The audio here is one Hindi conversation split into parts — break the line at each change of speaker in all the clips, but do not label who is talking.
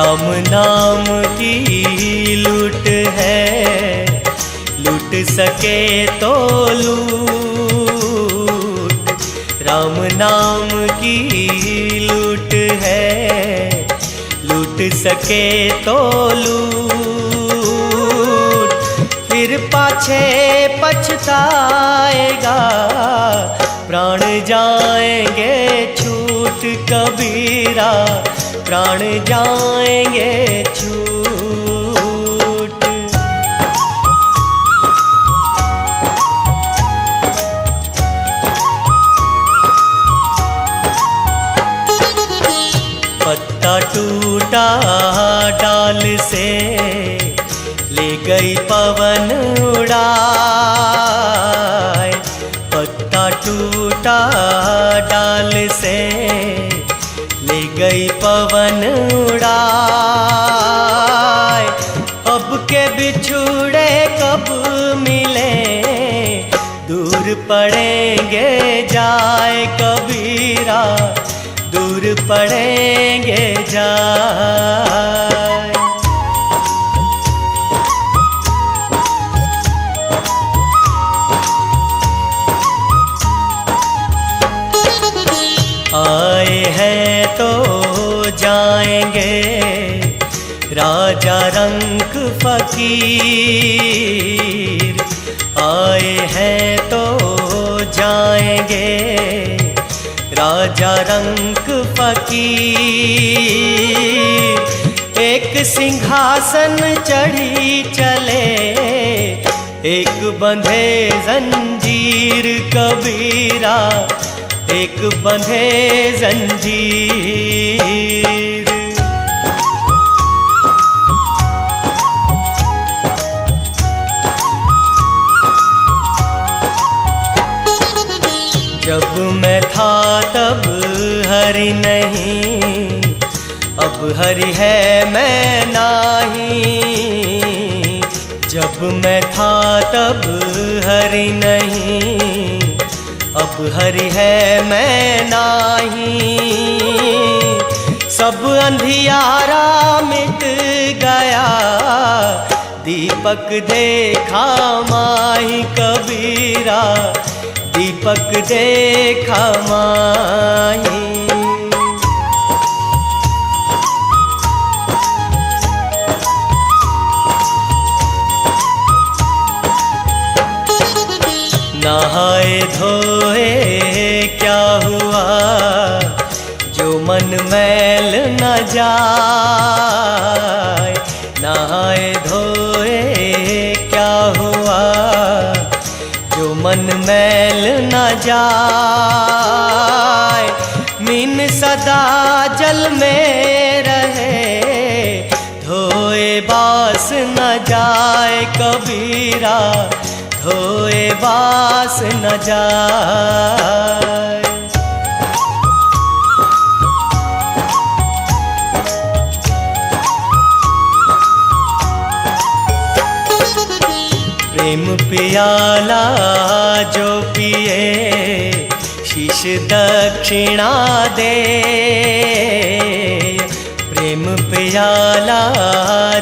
राम नाम की लूट है, लूट सके तो लूट। राम नाम की लूट है, लूट सके तो लूट। फिर पाछे पछताएगा, प्राण जाएंगे छूट कबीरा, प्राण जाएंगे छूट। पत्ता टूटा डाल से, ले गई पवन उड़ाए। पत्ता टूटा डाल से, ले गई पवन उड़ाए। अब के बिछुड़े कब मिले, दूर पड़ेंगे जाए कबीरा, दूर पड़ेंगे जाए। आए हैं तो जाएंगे, राजा रंक फकीर। आए हैं तो जाएंगे, राजा रंक फकीर। एक सिंहासन चढ़ी चले, एक बंधे जंजीर कबीरा, एक बंधे जंजीर। जब मैं था तब हरि नहीं, अब हरि है मैं नहीं। जब मैं था तब हरि नहीं, अब हरि है मैं नहीं। सब अंधियारा मिट गया, दीपक देखा माही कबीरा, दीपक देखा माही। नहाए धोए क्या हुआ, जो मन मैल न जाए। नहाए धोए क्या हुआ, जो मन मैल न जाए। मीन सदा जल में रहे, धोए बास न जाए कबीरा, धोए बास न जाए। प्रेम पियाला जो पिए, शीश दक्षिणा दे। प्रेम पियाला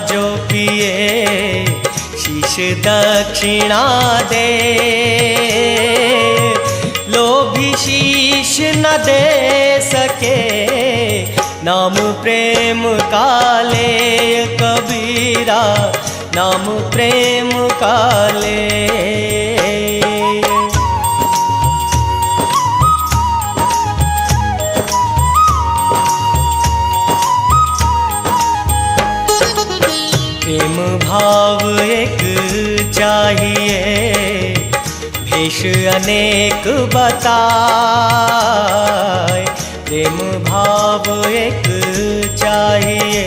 जो पिए, शीश दक्षिणा दे। लोभी शीश न दे सके, नाम प्रेम का ले कबीरा, नाम प्रेम का ले। प्रेम भाव एक चाहिए, भेष अनेक बताए। प्रेम भाव एक चाहिए,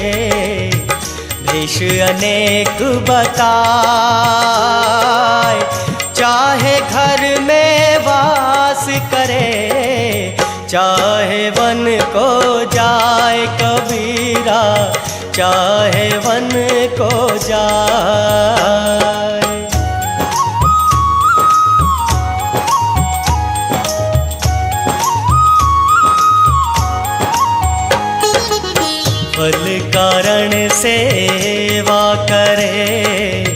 भेष अनेक बताए। चाहे घर में वास करे, चाहे वन को जाए कबीरा, चाहे वन को जाए। फल कारण सेवा करे,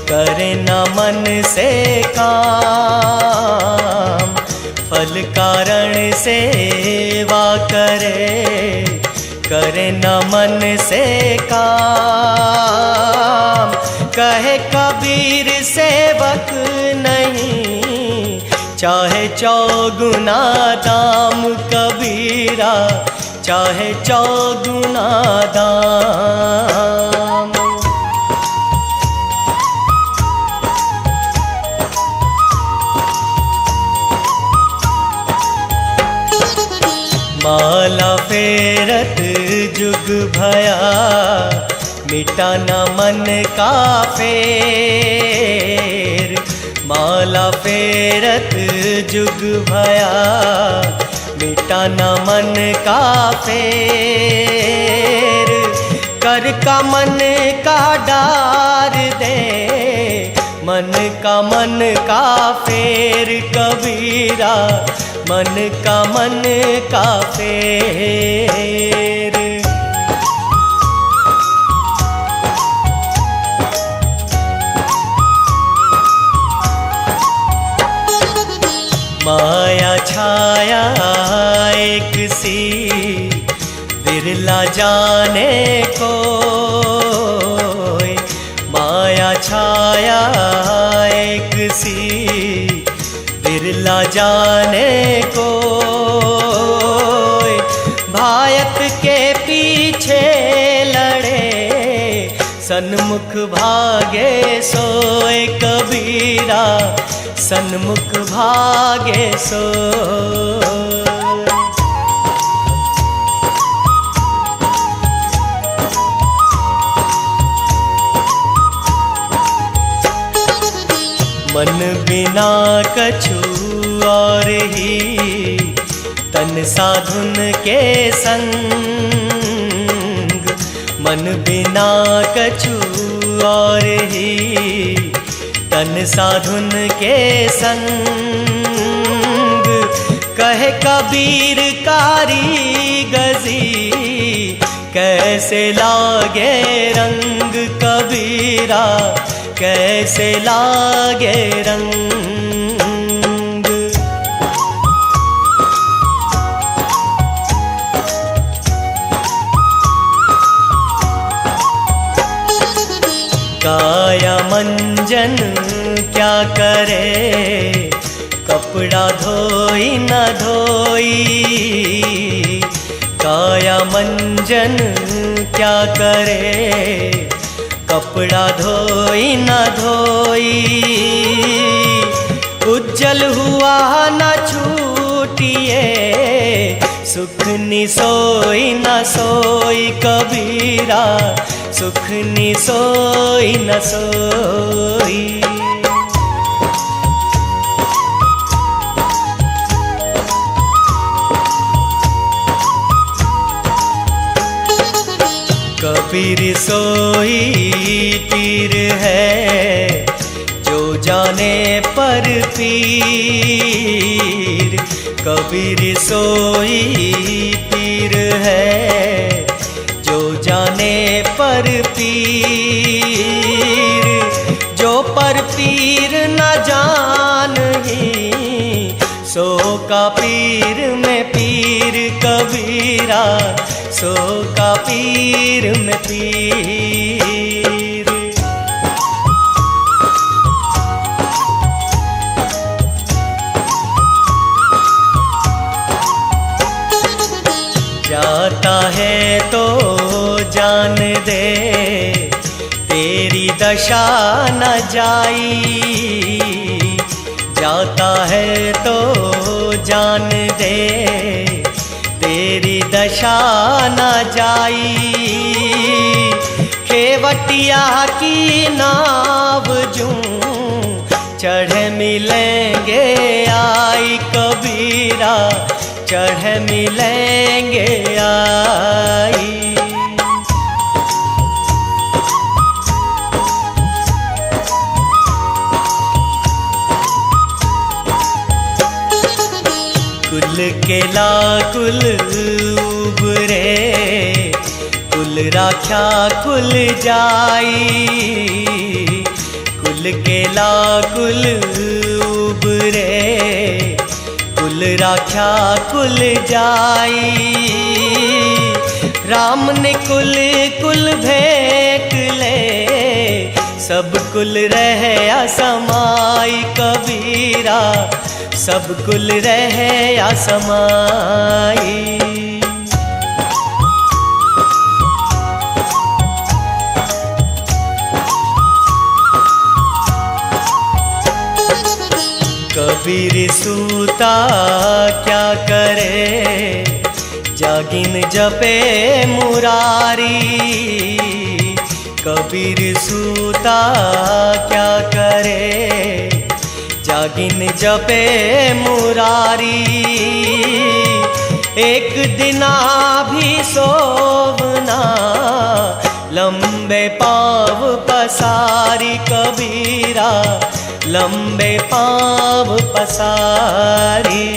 करे न मन से काम। फल कारण सेवा करे, करे न मन से काम। कहे कबीर सेवक नहीं, चाहे चौगुना दाम। कबीरा चाहे चौगुना दाम। माला फेरत जुग भया, मिटा न मन का फेर। माला फेरत जुग भया, मिटा न मन का फेर। कर का मन का डार दे, मन का फेर। कबीरा मन का फेर। माया छाया एक सी, बिरला जाने को। माया छाया एक सी, बिरला जाने को। भायत के पीछे लड़े, सन्मुख भागे सोए। कबीरा सन्मुख भागे सोए। मन बिना कछु और ही, तन साधुन के संग। मन बिना कछु और ही, तन साधुन के संग। कहे कबीर कारी गजी, कैसे लागे रंग। कबीरा कैसे लागे रंग। काया मंजन क्या करे, कपड़ा धोई न धोई। काया मंजन क्या करे, कपड़ा धोई न धोई। उज्जल हुआ न छूटिए, सुख नि सोई न सोई। कबीरा सुख नि सोई न सोई। कबीर सोई पीर है, जो जाने पर पीर। कबीर सोई पीर है, जो जाने पर पीर। जो पर पीर न जानही, सो का पीर में पीर। कबीरा सो का पीर में पीर। जाता है तो जान दे, तेरी दशा न जाई। जाता है तो जान दे, तेरी दशा न जाई। खेवटिया की नाव जूं चढ़ मिलेंगे आई। कबीरा चढ़ मिलेंगे आई। कुल के लाकुल उबरे, कुल राख्या कुल जाई, कुल केला कुल उबरे, कुल राख्या कुल जाई। राम ने कुल कुल भेंट ले, सब कुल रहे असमाई कबीरा, सब कुल रहे असमाई। कबीर सूता क्या करे, जागिन जपे मुरारी। कबीर सूता क्या करे, जागिन जपे मुरारी। एक दिना भी सोवना, लंबे पाँव पसारी कबीरा, लंबे पाँव पसारी।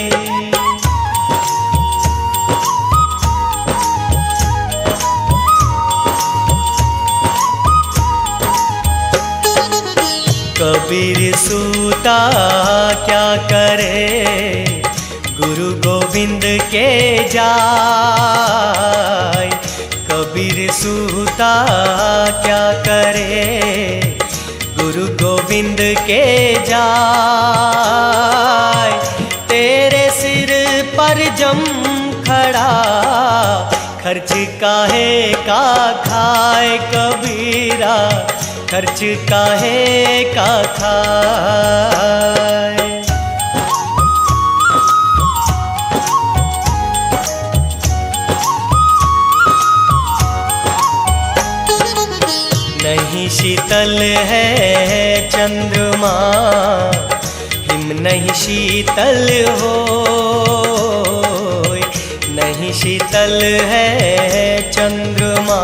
कबीर सूता क्या करे, गुरु गोविंद के जाय। कबीर सूता क्या करे, गुरु गोविंद के जाय। तेरे सिर पर जम खड़ा, खर्च काहे का खाए कबीरा, खर्च काहे का खाए। नहीं शीतल है चंद्रमा, हिम नहीं शीतल हो। नहीं शीतल है चंद्रमा,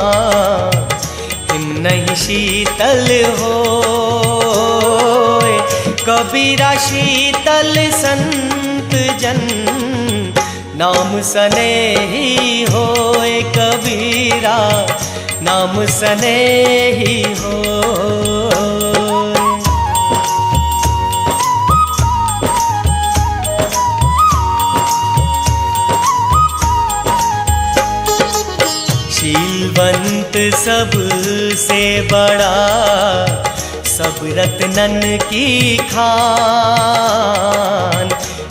हिम नहीं शीतल हो। कबीरा शीतल संत जन, नाम सने ही होए कबीरा, नाम सने ही हो। शीलवंत सबसे बड़ा, सब रत्नन की खान।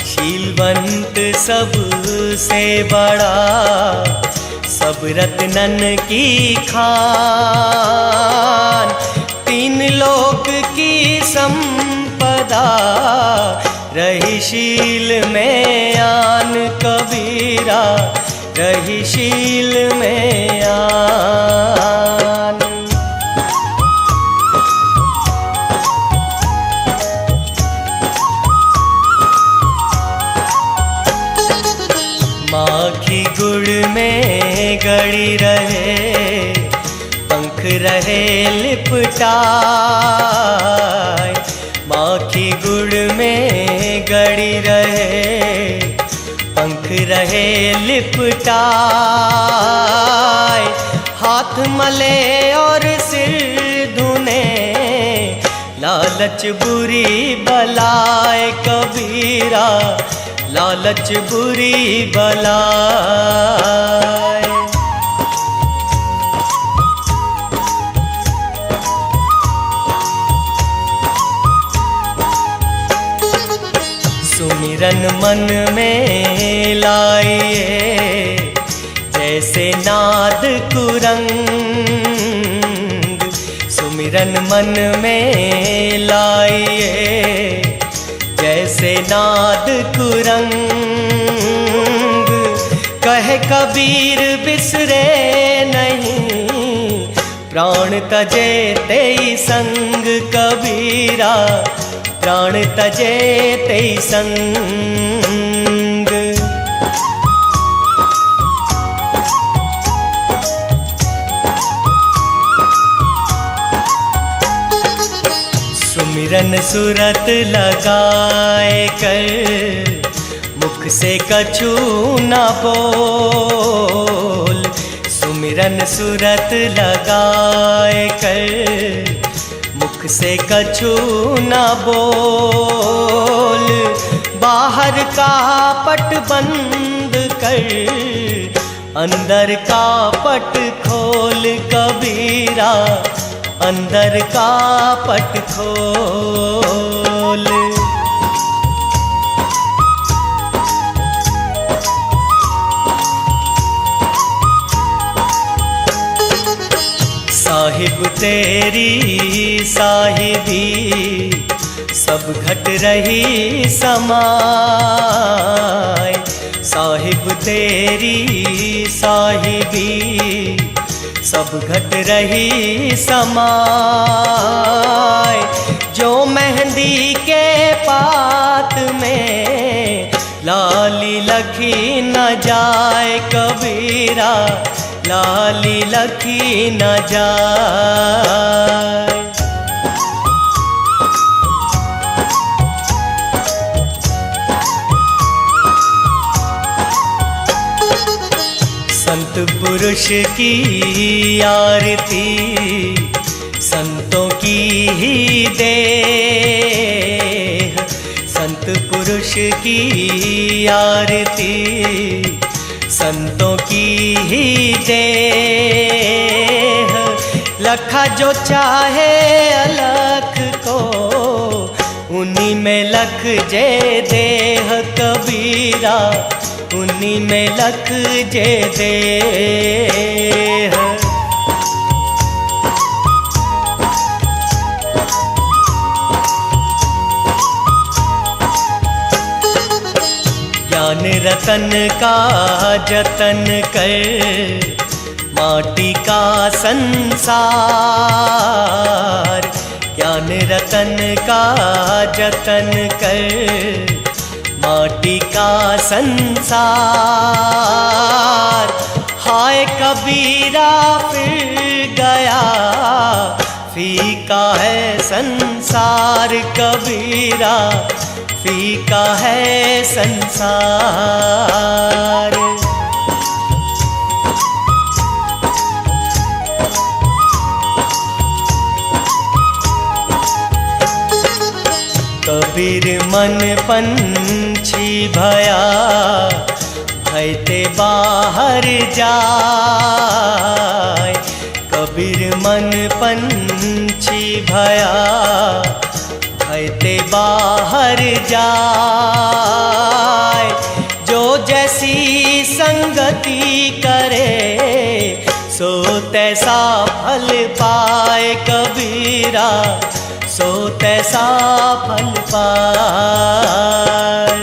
शीलवंत सबसे बड़ा, सब रत्नन की खान। तीन लोक की संपदा, रही शील में आन कबीरा, रही शील में आन। माखी गुड़ में गड़ी रहे, पंख रहे लिपटाए। माखी गुड़ में गड़ी रहे, पंख रहे लिपटाए। हाथ मले और सिर धुने, लालच बुरी बलाए कबीरा, लालच बुरी बलाए। सुमिरन मन में लाइए, जैसे नाद कुरंग। सुमिरन मन में लाइए, जैसे नाद कुरंग। कहे कबीर बिसरे नहीं, प्राण तजे तेई संग कबीरा, प्राण तजे तेई संग। सुमिरन सुरत लगाए कर, मुख से कछु न बोल। सुमिरन सुरत लगाए कर, मुख से कछु न बोल। बाहर का पट बंद कर, अंदर का पट खोल कबीरा, अंदर का पट खोल। साहिब तेरी साहिबी, सब घट रही समाय। साहिब तेरी साहिबी, सब घट रही समाय। जो मेहंदी के पात में लाली लखी न जाए कबीरा, लाली लखी न जाए। संत पुरुष की आरती, संतों की ही देह। संत पुरुष की आरती, संतों की ही देह। लखा जो चाहे अलख को, उन्हीं में लख जे देह कबीरा, उन्हीं में लख जे देह। ज्ञान रतन का जतन कर, माटी का संसार। ज्ञान रतन का जतन कर, माटी का संसार। हाय कबीरा फिर गया, फीका है संसार कबीरा, फीका है संसार। कबीर मन पंछी भया, भयते बाहर जाए। कबीर मन पंछी भया, भयते बाहर जाए। जो जैसी संगति करे, सो तैसा फल पाए कबीरा, सो तैसा फल पाए।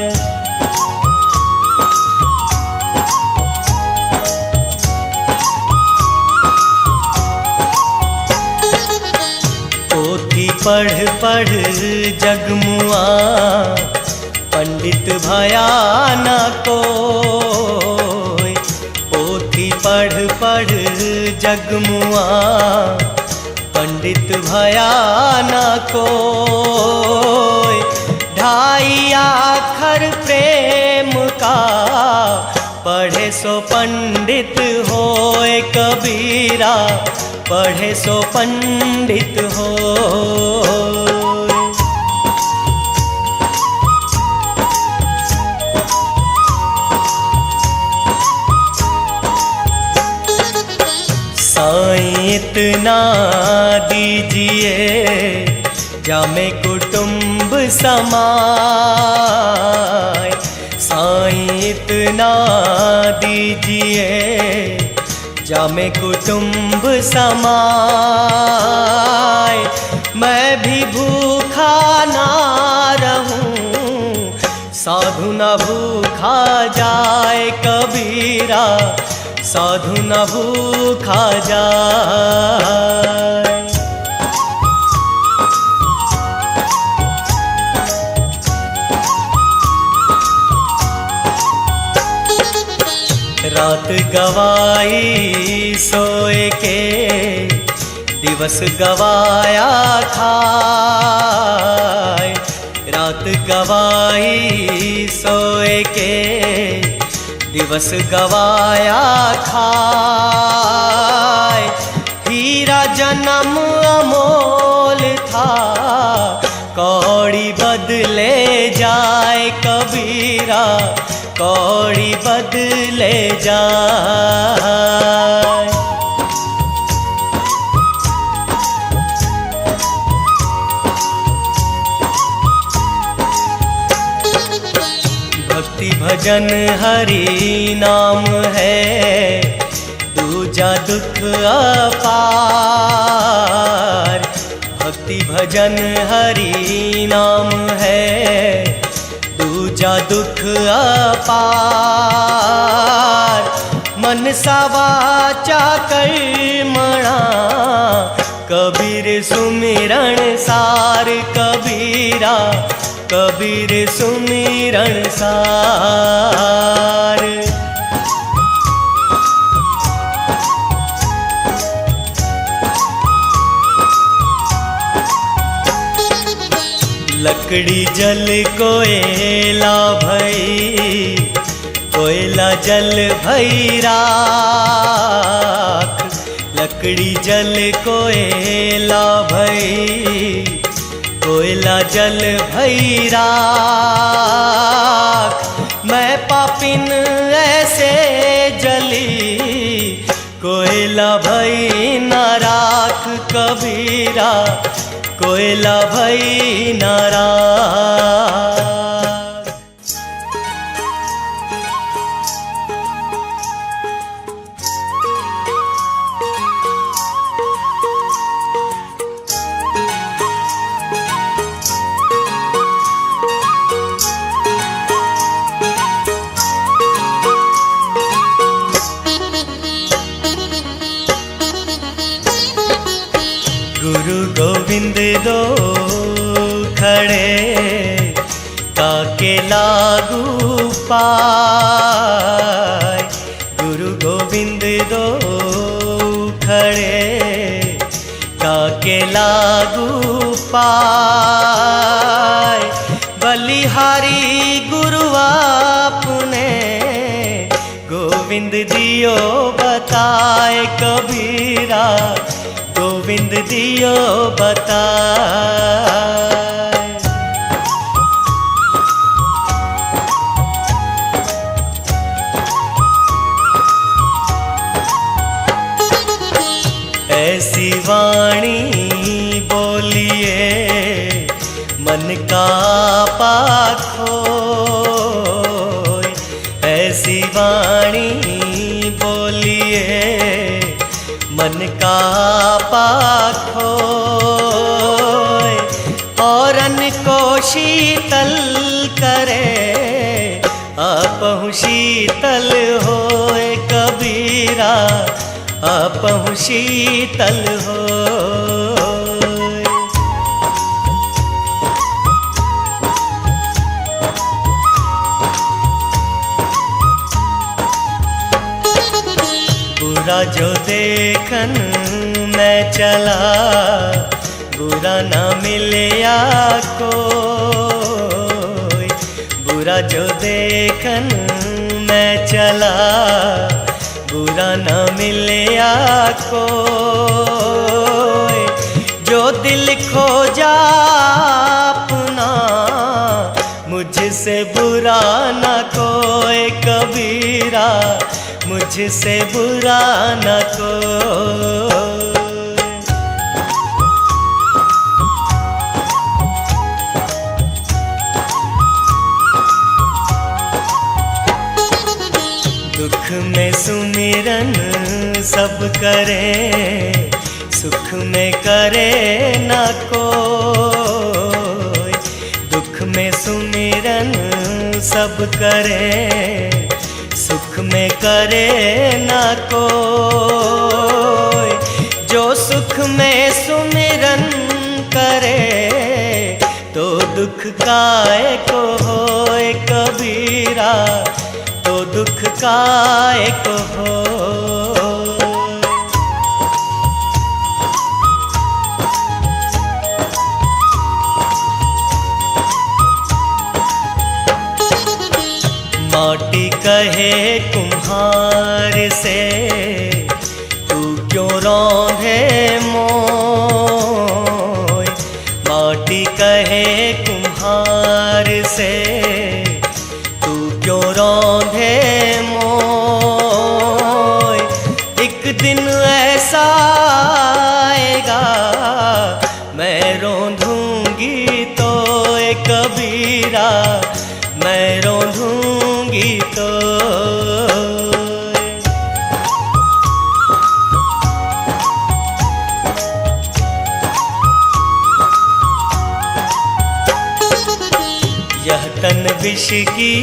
पोथी पढ़ पढ़ जगमुआ, पंडित भया न कोई। पोथी पढ़ पढ़ जगमुआ, पंडित भया न कोई। ढाई आखर प्रेम का, पढ़े सो पंडित होए कबीरा, पढ़े सो पंडित होए। साईं इतना दीजिए, जामे कुटुंब समाए। साईं इतना दीजिए, जामे कुटुंब समाए। मैं भी भूखा ना रहूं, साधु न भूखा जाए कबीरा, साधु न भूखा जाए। रात गवाई सोए के, दिवस गवाया खाए। रात गवाई सोए के, दिवस गवाया खाए, हीरा जन्म अमोल था, कौड़ी बदले जाए कबीरा, कौड़ी बदले जाए। भक्ति भजन हरि नाम है, दूजा दुख अपार। भक्ति भजन हरि नाम है, दूजा दुख अपार। मनसा वाचा कर्मणा, कबीर सुमिरण सार कबीरा, कबीर सुमिरण सार। लकड़ी जल कोयला भई, कोयला जल भई राख। लकड़ी जल कोयला भई, कोयला जल भई राख। मैं पापिन ऐसे जली, कोयला भई न राख कबीरा, कोयला भई न राख। गुरु गोविंद दो खड़े, काके लागू पाए। गुरु गोविंद दो खड़े, काके लागू पाए। बलिहारी गुरु आपने, गोविंद दियो बताए कबीरा, गोविंद दियो बताए। ऐसी वाणी बोलिए मन का पाखोय। ऐसी वाणी बोलिए मन का पाखोय। औरन को शीतल करे, आपहु शीतल होए कबीरा, आपहु शीतल होए। बुरा जो देखन मैं चला, बुरा ना मिलया कोई। बुरा जो देखन मैं चला, बुरा ना मिलया कोई। जो दिल खो जा अपना, मुझसे बुरा ना कोई कबीरा, मुझसे बुरा न कोई। दुख में सुमिरन सब करे, सुख में करे न कोई। दुख में सुमिरन सब करे, सुख में करे न कोई। जो सुख में सुमिरन करे, तो दुख काय को होए कबीरा, तो दुख काय को हो। माटी कहे कुम्हार से, तू क्यों रौंदे मोय। माटी कहे कुम्हार से, तू क्यों रौंदे मोय। एक दिन ऐसा आएगा मैं रौंदूंगी तो कबीरा, मैं रौंदूंगी तो। यह तन विष की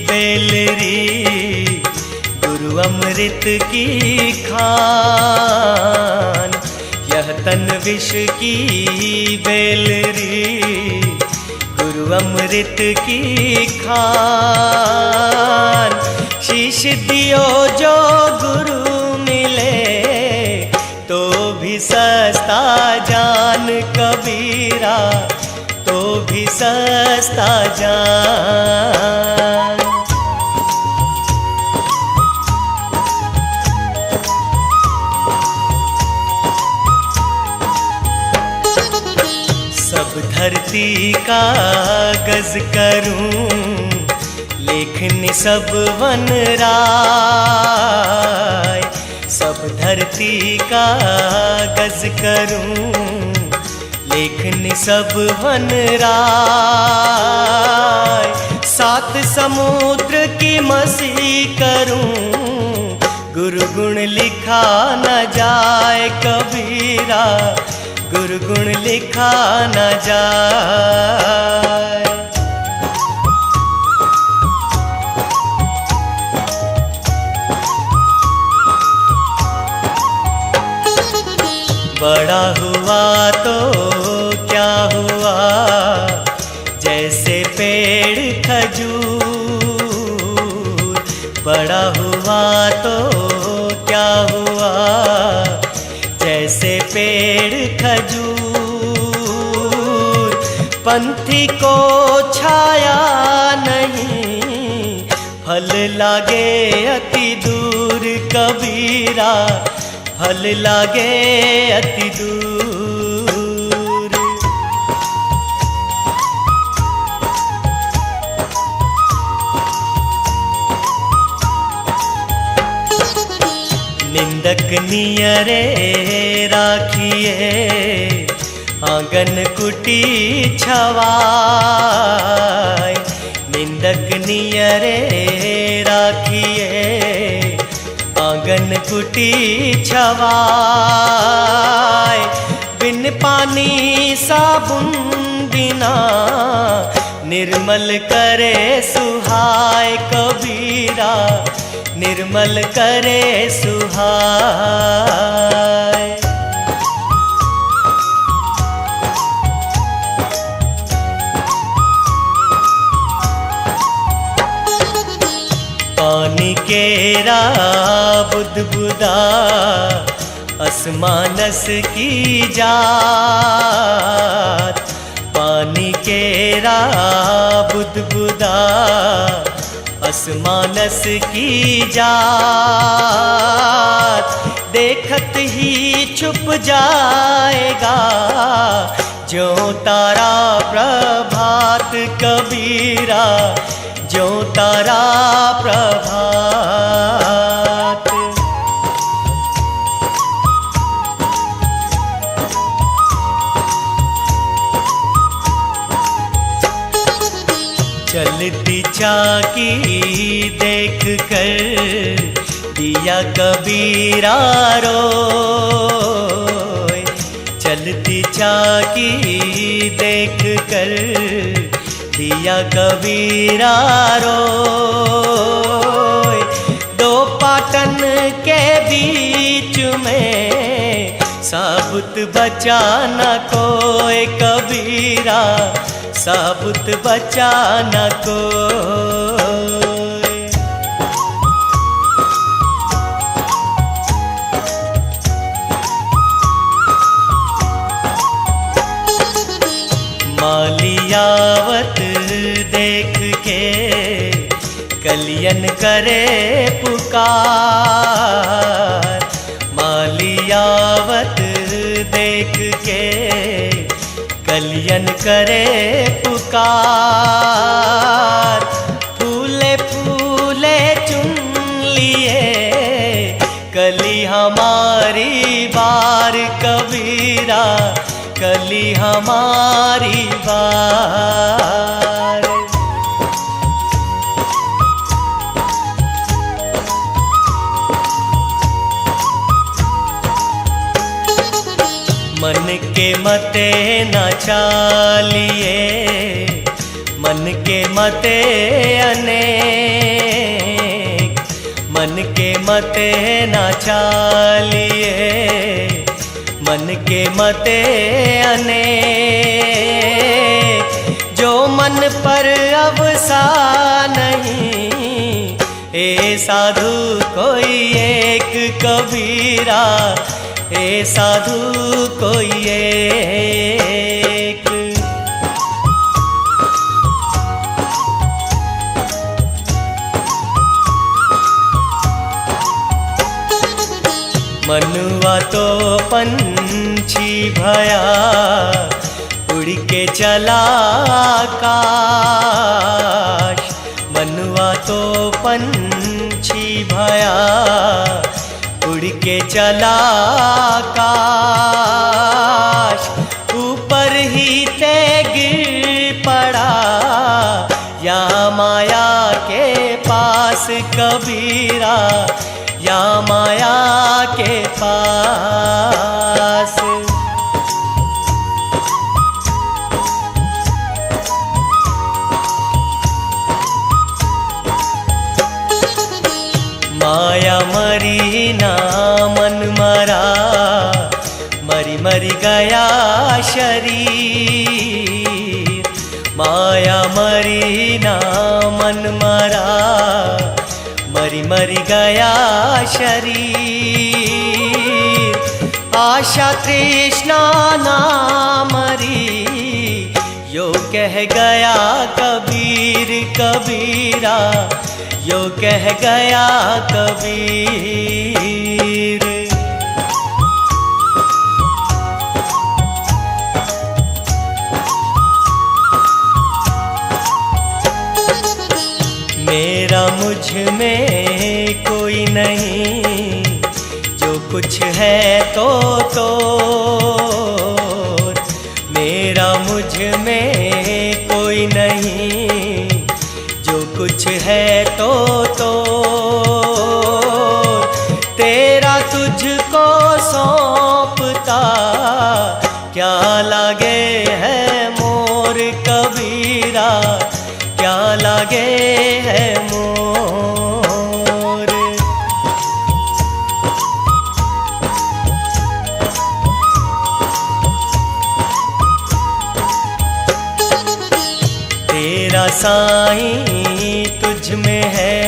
बेलरी, गुरु अमृत की खान। यह तन विष की बेलरी, गुरु अमृत की खान। शीश दियो जो गुरु मिले, तो भी सस्ता जान कबीरा, तो भी सस्ता जान। सब धरती का गज करूं, लेखन सब वन राय। सब धरती का गज करूं, लेखन सब वन राय। सात समुद्र की मसी करूं, गुरु गुण लिखा न जाए कबीरा, गुरु गुण लिखा न जाए। बड़ा हुआ तो क्या हुआ, जैसे पेड़ खजूर। बड़ा हुआ तो क्या हुआ, जैसे पेड़ खजूर। पंथी को छाया नहीं, फल लागे अति दूर कबीरा, फल लागे अति दूर। निंदक नियरे राखिए, आंगन कुटी छवाय। निंदक नियरे राखिए, आंगन कुटी छवाय। बिन पानी साबुन बिना, निर्मल करे सुहाय कबीरा, निर्मल करे सुहाय। पानी केरा बुदबुदा, असमानस की जात। पानी केरा बुदबुदा, असमानस की जात। देखत ही छुप जाएगा, जो तारा प्रभात कबीरा, जो तारा प्रभात। चलती चाकी देख कर दिया कबीरा रोए। चलती चाकी देख कर दिया कबीरा रोए। दो पाटन के बीच में साबुत बचा न कोई कबीरा, साबुत बचा न कोई। मालियावत देख के कलियन करे पुकार। मालियावत देख के कलियन करे पुकार। फूले फूले चुन लिए कली हमारी बार कबीरा, कली हमारी बार। मन के मते न चालिए, मन के मते अनेक, मन के मते न चालिए, मन के मते अनेक। जो मन पर अवसा नहीं, ए साधु कोई एक कबीरा, ए साधु कोई एक। मनुआ तो पंछी भया, उड़ के चला आकाश। मनुआ तो पंछी भया, उड़ के चला आकाश। ऊपर ही ते गिर पड़ा, या माया के पास कबीरा, या माया के पास। माया मरी ना मन मरा, मरी मरी गया शरीर। माया मरी ना मन मरा, मरी मरी गया शरीर। आशा तृष्णा ना मरी, यो कह गया कबीर कबीरा, यो कह गया कबीर। मेरा मुझ में कोई नहीं, जो कुछ है तो मेरा मुझ में कोई नहीं, जो कुछ है तो तेरा तुझको सौंपता। क्या लागे है मोर कबीरा, क्या लागे है मोर। तेरा साईं तुझ में है,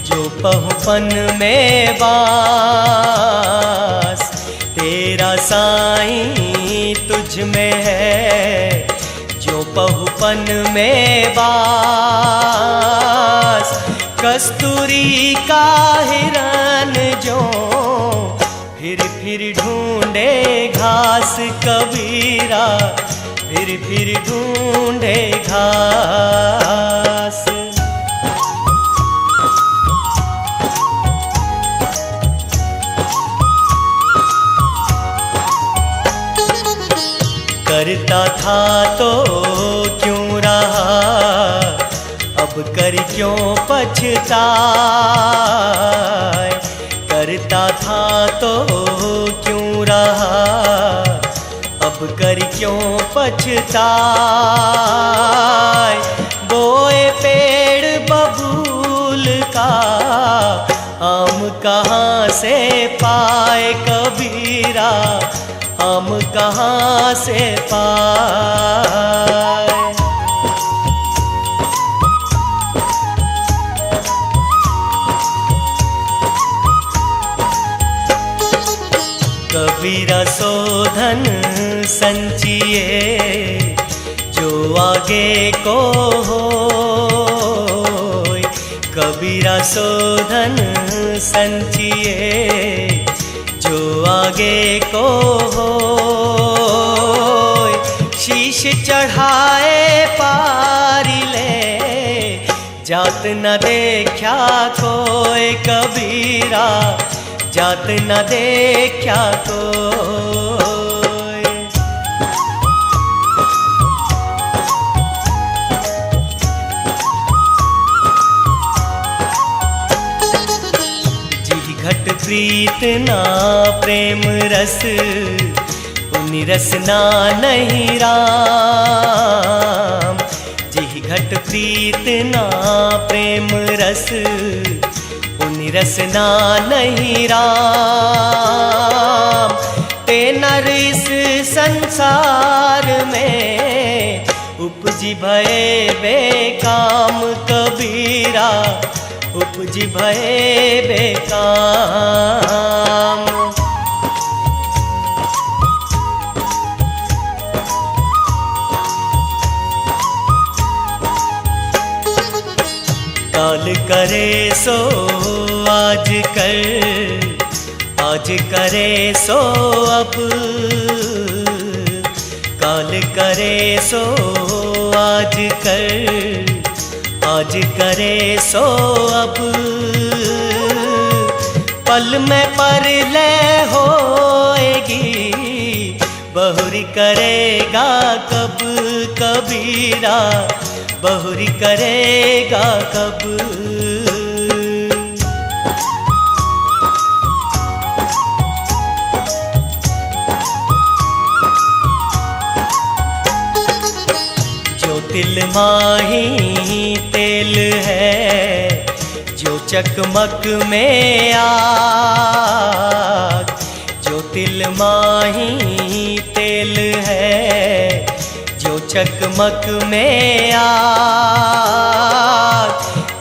जो पहुपन में बास। तेरा साईं तुझ में है, जो पहुपन में बास। कस्तूरी का हिरन जो फिर फिर ढूंढे घास कबीरा, फिर फिर ढूंढे घास। करता था तो क्यों रहा, अब कर क्यों पछताए। करता था तो क्यों रहा, अब कर क्यों पछताए। बोए पेड़ बबूल का, आम कहाँ से पाए कबीरा, आम कहाँ से पाए। कबीरा शोधन संचिए, जो आगे को होय। कबीरा सो धन संचिए जो आगे को हो, शीश चढ़ाए पारी ले जात न देखा कोई कबीरा, जात न देखा कोई। घट प्रीत ना प्रेम रस, उनि रस ना नहीं राम। जिहि घट प्रीत ना प्रेम रस, उनि रस ना नहीं राम। ते नर इस संसार में उपजी भये बेकाम कबीरा, उपजी भये बेकाम। काल करे सो आज कर, आज करे सो अब। काल करे सो आज कर, आज करे सो अब। पल में परलय होएगी, बहुरी करेगा कब कबीरा, बहुरी करेगा कब। जो तिल माही तेल है, जो चकमक में आग। जो तिल माही तेल है, जो चकमक में आग।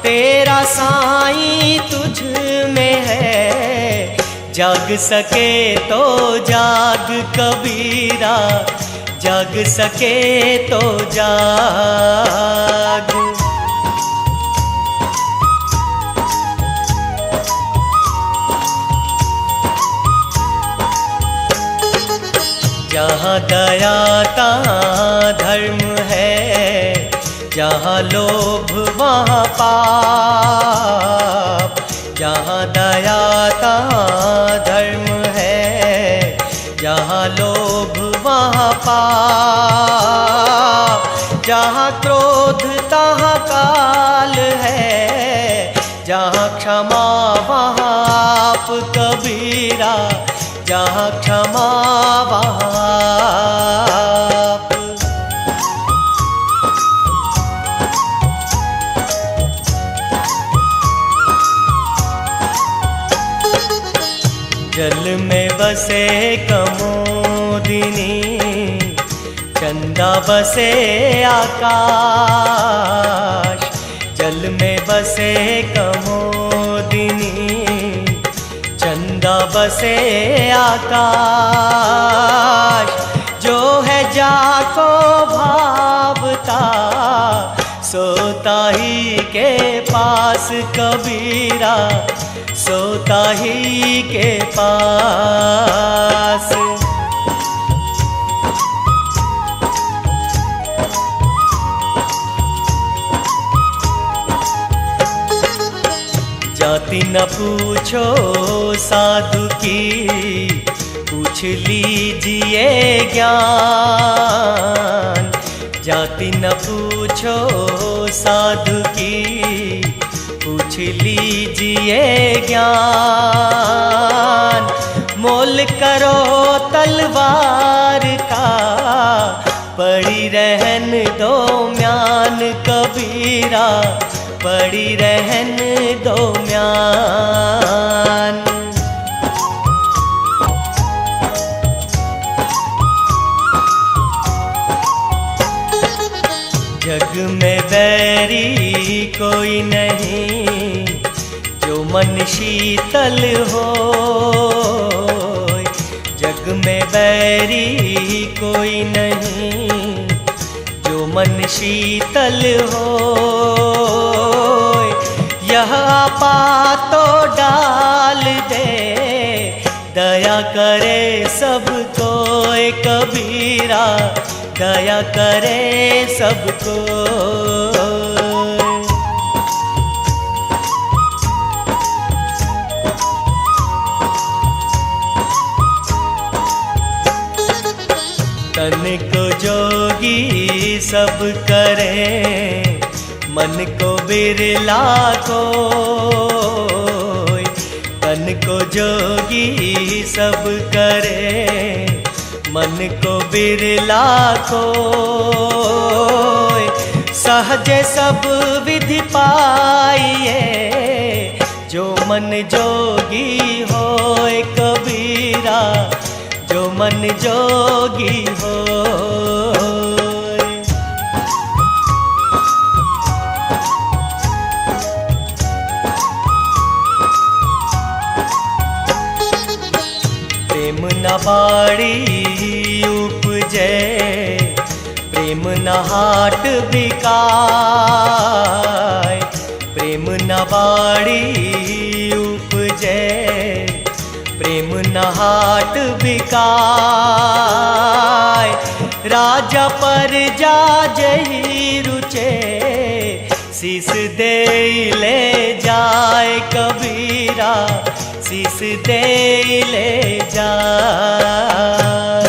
तेरा साईं तुझ में है, जाग सके तो जाग कबीरा, जाग सके तो जाग। जहाँ दया तहाँ धर्म है, जहाँ लोभ वहाँ पाप। जहाँ दया तहाँ धर्म है, जहाँ लोभ वहाँ पाप। जहाँ क्रोध तहाँ काल है, जहाँ क्षमा वहाँ आप कबीरा, जहाँ क्षमा वहाँ आप। जल में बसे कमोदिनी, चंदा बसे आकाश। जल में बसे कमोदिनी, चंदा बसे आकाश। जो है जाको भावता, सोता ही के पास कबीरा, सोता ही के पास। जाति न पूछो साधु की, पूछ लीजिए ज्ञान। जाति न पूछो साधु की, पूछ लीजिए ज्ञान। मोल करो तलवार का, पड़ी रहन दो म्यान कबीरा, पड़ी रहन दो म्यान। जग में बैरी कोई नहीं, जो मन शीतल हो। जग में बैरी कोई नहीं, जो मन शीतल हो। यह करे सबको कबीरा, दया करे सबको। तन को जोगी सब करे, मन को बिरला कोय। तन को जोगी सब करे, मन को बिरला कोय। सहज सब विधि पाइए, जो मन जोगी होय कबीरा, जो मन जोगी होय। प्रेम न बाड़ी उपजे, प्रेम न हाट बिकाय। प्रेम न बाड़ी उपजे, प्रेम न हाट बिकाय। राजा पर जा जही रुचे, शीस दे ले जाए कबीरा, शीस दे ले जाए।